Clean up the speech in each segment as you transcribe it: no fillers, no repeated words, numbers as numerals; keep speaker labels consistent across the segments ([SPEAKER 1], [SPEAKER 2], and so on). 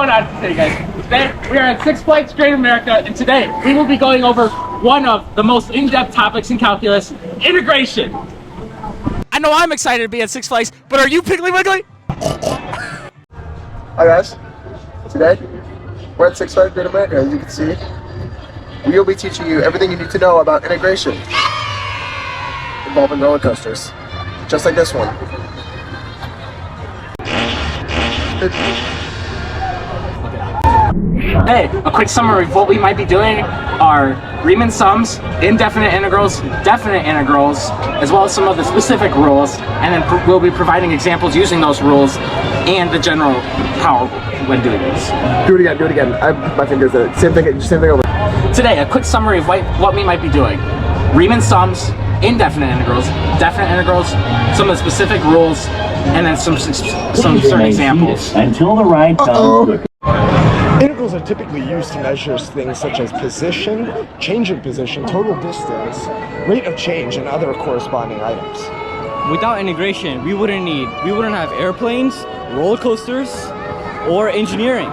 [SPEAKER 1] going on today, guys? Today we are at Six Flags Great America, and today we will be going over one of the most in-depth topics in calculus, integration. I know I'm excited to be at Six Flags, but are you Piggly Wiggly?
[SPEAKER 2] Hi guys, today we're at Six Flags Great America. As you can see, we will be teaching you everything you need to know about integration involving roller coasters, just like this one.
[SPEAKER 1] Hey, a quick summary of what we might be doing are Riemann sums, indefinite integrals, definite integrals, as well as some of the specific rules, and then we'll be providing examples using those rules and the general power when doing this.
[SPEAKER 2] Do it again. My fingers are same thing over.
[SPEAKER 1] Today, a quick summary of what we might be doing. Riemann sums, indefinite integrals, definite integrals, some of the specific rules, and then some certain examples.
[SPEAKER 3] Until the right time.
[SPEAKER 4] Integrals are typically used to measure things such as position, change in position, total distance, rate of change, and other corresponding items.
[SPEAKER 5] Without integration, we wouldn't have airplanes, roller coasters, or engineering.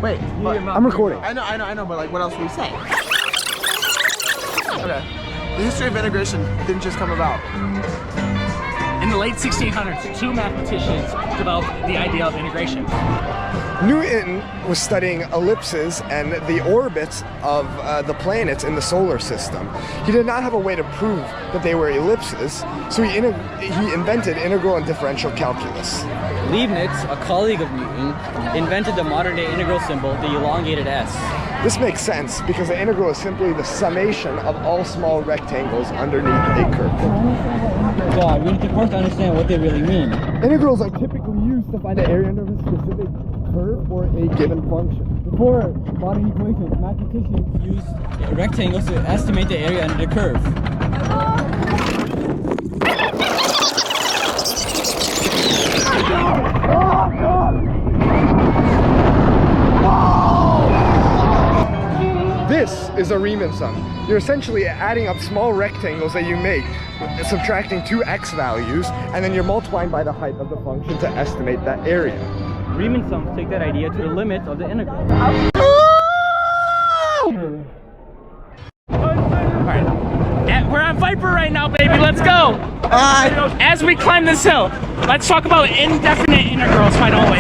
[SPEAKER 2] Wait.
[SPEAKER 4] I'm recording.
[SPEAKER 2] I know, but like, what else would we say? Okay. The history of integration didn't just come about.
[SPEAKER 1] In the late 1600s, two mathematicians developed the idea of integration.
[SPEAKER 4] Newton was studying ellipses and the orbits of the planets in the solar system. He did not have a way to prove that they were ellipses, so he invented integral and differential calculus.
[SPEAKER 5] Leibniz, a colleague of Newton, invented the modern-day integral symbol, the elongated S.
[SPEAKER 4] This makes sense because the integral is simply the summation of all small rectangles underneath a curve.
[SPEAKER 5] God, we need to first understand what they really mean.
[SPEAKER 4] Integrals are typically used to find the area under a specific curve or a given function.
[SPEAKER 5] Before modern equations, mathematicians used rectangles to estimate the area under the curve.
[SPEAKER 4] This is a Riemann sum. You're essentially adding up small rectangles that you make, subtracting two x values, and then you're multiplying by the height of the function to estimate that area.
[SPEAKER 5] Riemann sums take that idea to the limits of the integral.
[SPEAKER 1] Alright, we're on Viper right now, baby, let's go! As we climb this hill, let's talk about indefinite integrals, why don't we?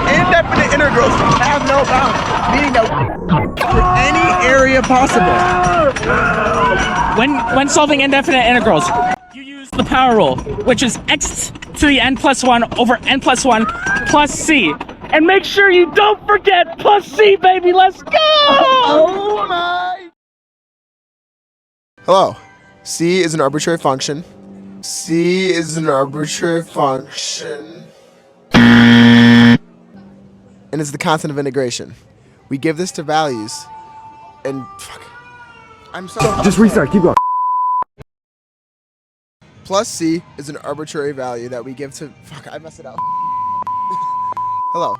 [SPEAKER 2] Indefinite integrals have no bounds, meaning that for any area possible.
[SPEAKER 1] When solving indefinite integrals, you use the power rule, which is x to the n plus 1 over n plus 1 plus c. And make sure you don't forget plus c, baby, let's go!
[SPEAKER 2] Oh my! Hello. C is an arbitrary function. C is an arbitrary function. And it's the constant of integration. We give this to values, and fuck. I'm sorry.
[SPEAKER 4] Just restart, keep going.
[SPEAKER 2] Plus c is an arbitrary value that we give to, fuck, I messed it up. Hello.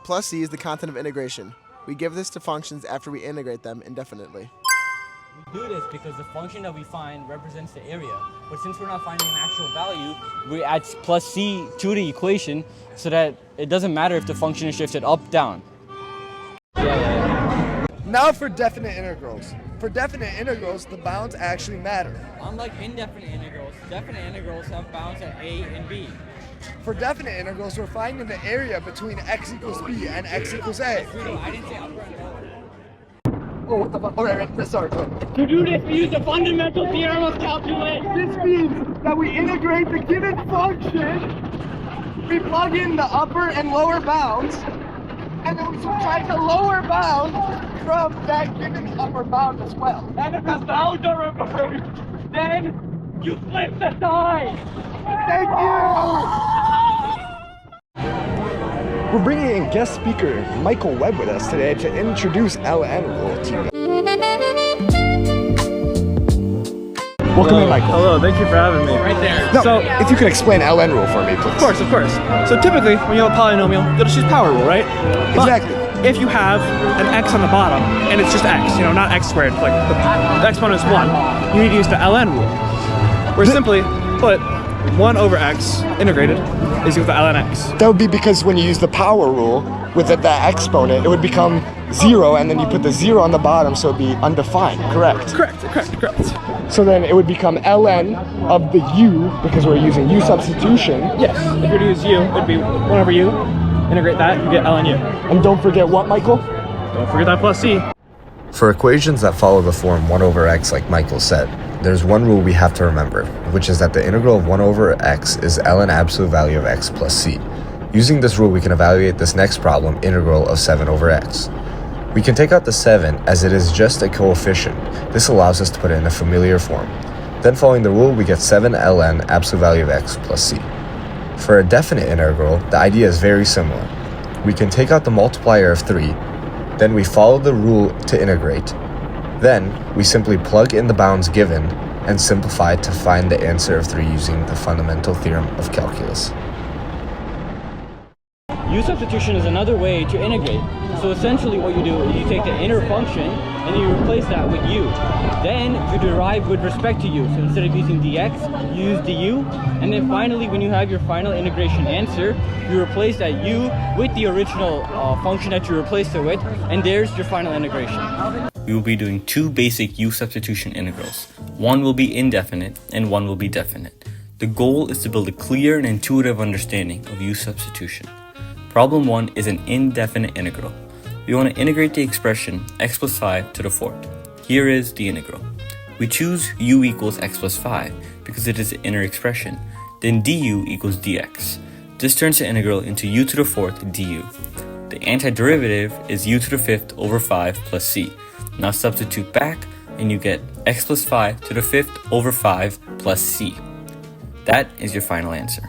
[SPEAKER 2] Plus c is the constant of integration. We give this to functions after we integrate them indefinitely.
[SPEAKER 5] We do this because the function that we find represents the area, but since we're not finding an actual value, we add plus c to the equation so that it doesn't matter if the function is shifted up, down.
[SPEAKER 4] Now for definite integrals. For definite integrals, the bounds actually matter.
[SPEAKER 5] Unlike indefinite integrals, definite integrals have bounds at a and b.
[SPEAKER 4] For definite integrals, we're finding the area between x equals b and x equals a.
[SPEAKER 5] I didn't say upper and lower.
[SPEAKER 4] Oh, what the fuck? Okay, sorry.
[SPEAKER 1] To do this, we use the fundamental theorem of calculus.
[SPEAKER 4] This means that we integrate the given function, we plug in the upper and lower bounds, and then we subtract the lower bound from that given upper bound as well.
[SPEAKER 1] And if the bounds are reversed, then you flip the side.
[SPEAKER 4] Thank you! We're bringing in guest speaker Michael Webb with us today to introduce LN rule to you. Welcome in, Michael.
[SPEAKER 6] Hello, thank you for having me.
[SPEAKER 1] Right there.
[SPEAKER 4] No,
[SPEAKER 6] So-
[SPEAKER 4] if you could explain LN rule for me, please.
[SPEAKER 6] Of course. So typically, when you have a polynomial, you'll just use power rule, right? But
[SPEAKER 4] Exactly.
[SPEAKER 6] if you have an x on the bottom, and it's just x, not x squared, like the exponent is 1, you need to use the ln rule. Where simply put, 1 over x integrated is equal to ln x.
[SPEAKER 4] That would be because when you use the power rule with the exponent, it would become 0, and then you put the 0 on the bottom, so it'd be undefined, correct?
[SPEAKER 6] Correct.
[SPEAKER 4] So then it would become ln of the u, because we're using u substitution.
[SPEAKER 6] Yes, if you were to use u, it'd be 1 over u. Integrate that, you get ln u.
[SPEAKER 4] And don't forget what, Michael?
[SPEAKER 6] Don't forget that plus c.
[SPEAKER 7] For equations that follow the form 1 over x like Michael said, there's one rule we have to remember, which is that the integral of 1 over x is ln absolute value of x plus c. Using this rule, we can evaluate this next problem, integral of 7 over x. We can take out the 7 as it is just a coefficient. This allows us to put it in a familiar form. Then following the rule, we get 7 ln absolute value of x plus c. For a definite integral, the idea is very similar. We can take out the multiplier of 3, then we follow the rule to integrate. Then we simply plug in the bounds given and simplify to find the answer of 3 using the fundamental theorem of calculus.
[SPEAKER 5] U substitution is another way to integrate. So essentially what you do is you take the inner function and you replace that with u. Then you derive with respect to u. So instead of using dx, you use du. And then finally, when you have your final integration answer, you replace that u with the original function that you replaced it with, and there's your final integration.
[SPEAKER 8] We will be doing 2 basic u substitution integrals. One will be indefinite and one will be definite. The goal is to build a clear and intuitive understanding of u substitution. Problem 1 is an indefinite integral. We want to integrate the expression x plus 5 to the 4th. Here is the integral. We choose u equals x plus 5 because it is the inner expression. Then du equals dx. This turns the integral into u to the 4th du. The antiderivative is u to the 5th over 5 plus c. Now substitute back and you get x plus 5 to the 5th over 5 plus c. That is your final answer.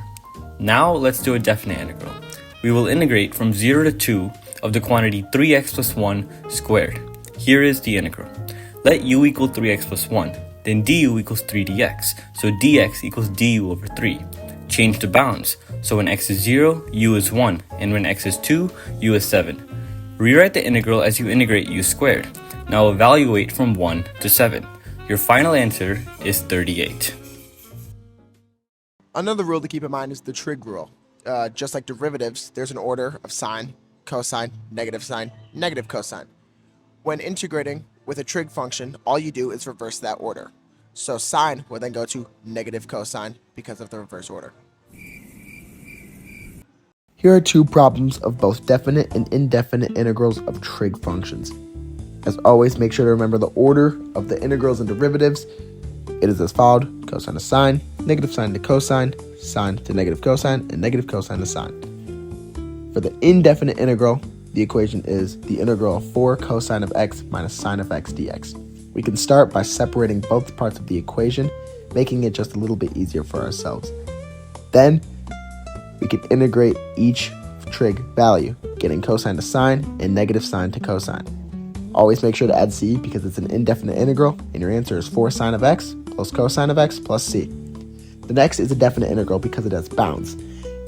[SPEAKER 8] Now let's do a definite integral. We will integrate from 0 to 2 of the quantity 3x plus 1 squared. Here is the integral. Let u equal 3x plus 1, then du equals 3 dx, so dx equals du over 3. Change the bounds, so when x is 0, u is 1, and when x is 2, u is 7. Rewrite the integral as you integrate u squared. Now evaluate from 1 to 7. Your final answer is 38.
[SPEAKER 2] Another rule to keep in mind is the trig rule. Just like derivatives, there's an order of sine, cosine, negative cosine. When integrating with a trig function, all you do is reverse that order. So sine will then go to negative cosine because of the reverse order. Here are 2 problems of both definite and indefinite integrals of trig functions. As always, make sure to remember the order of the integrals and derivatives. It is as followed: cosine to sine, negative sine to cosine, sine to negative cosine, and negative cosine to sine. For the indefinite integral, the equation is the integral of 4 cosine of x minus sine of x dx. We can start by separating both parts of the equation, making it just a little bit easier for ourselves. Then, we can integrate each trig value, getting cosine to sine and negative sine to cosine. Always make sure to add c because it's an indefinite integral, and your answer is 4 sine of x plus cosine of x plus c. The next is a definite integral because it has bounds.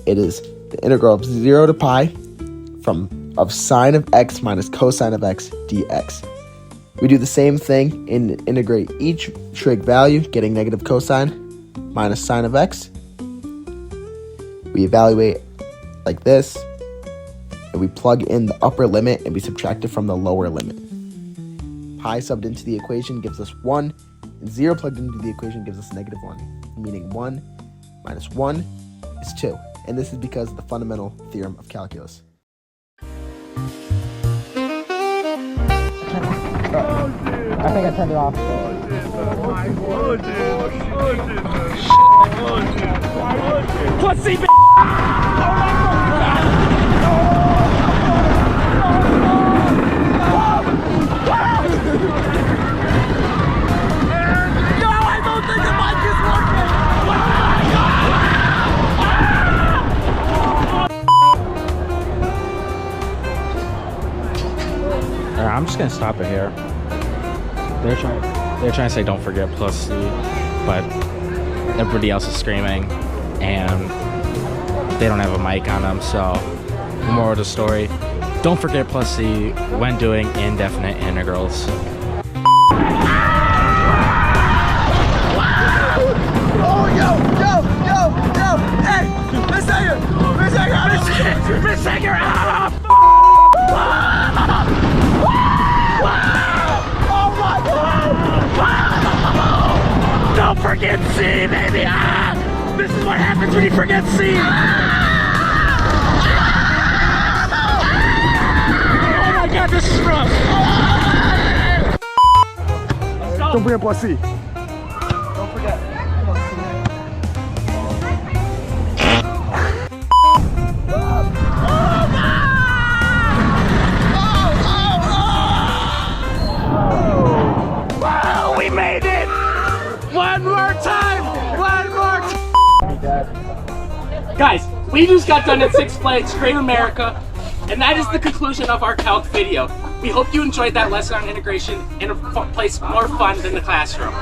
[SPEAKER 2] It is the integral of 0 to pi of sine of x minus cosine of x dx. We do the same thing and integrate each trig value, getting negative cosine minus sine of x. We evaluate like this, and we plug in the upper limit and we subtract it from the lower limit. Pi subbed into the equation gives us 1, and 0 plugged into the equation gives us negative 1, meaning 1 minus 1 is 2. And this is because of the fundamental theorem of calculus.
[SPEAKER 1] I think I turned it off. Pussy b****. I'm just gonna stop it here. They're trying to say don't forget plus C, but everybody else is screaming and they don't have a mic on them. So the moral of the story, don't forget plus C when doing indefinite integrals.
[SPEAKER 2] Oh, yo!
[SPEAKER 1] Miss Sager, ah! Oh my God! Don't forget C, baby! Ah! This is what happens when you forget C! Oh my God, this is rough!
[SPEAKER 4] Don't forget plus C.
[SPEAKER 1] Wow, we made it! One more time! One more time! Guys, we just got done at Six Flags Great America, and that is the conclusion of our calc video. We hope you enjoyed that lesson on integration in a place more fun than the classroom.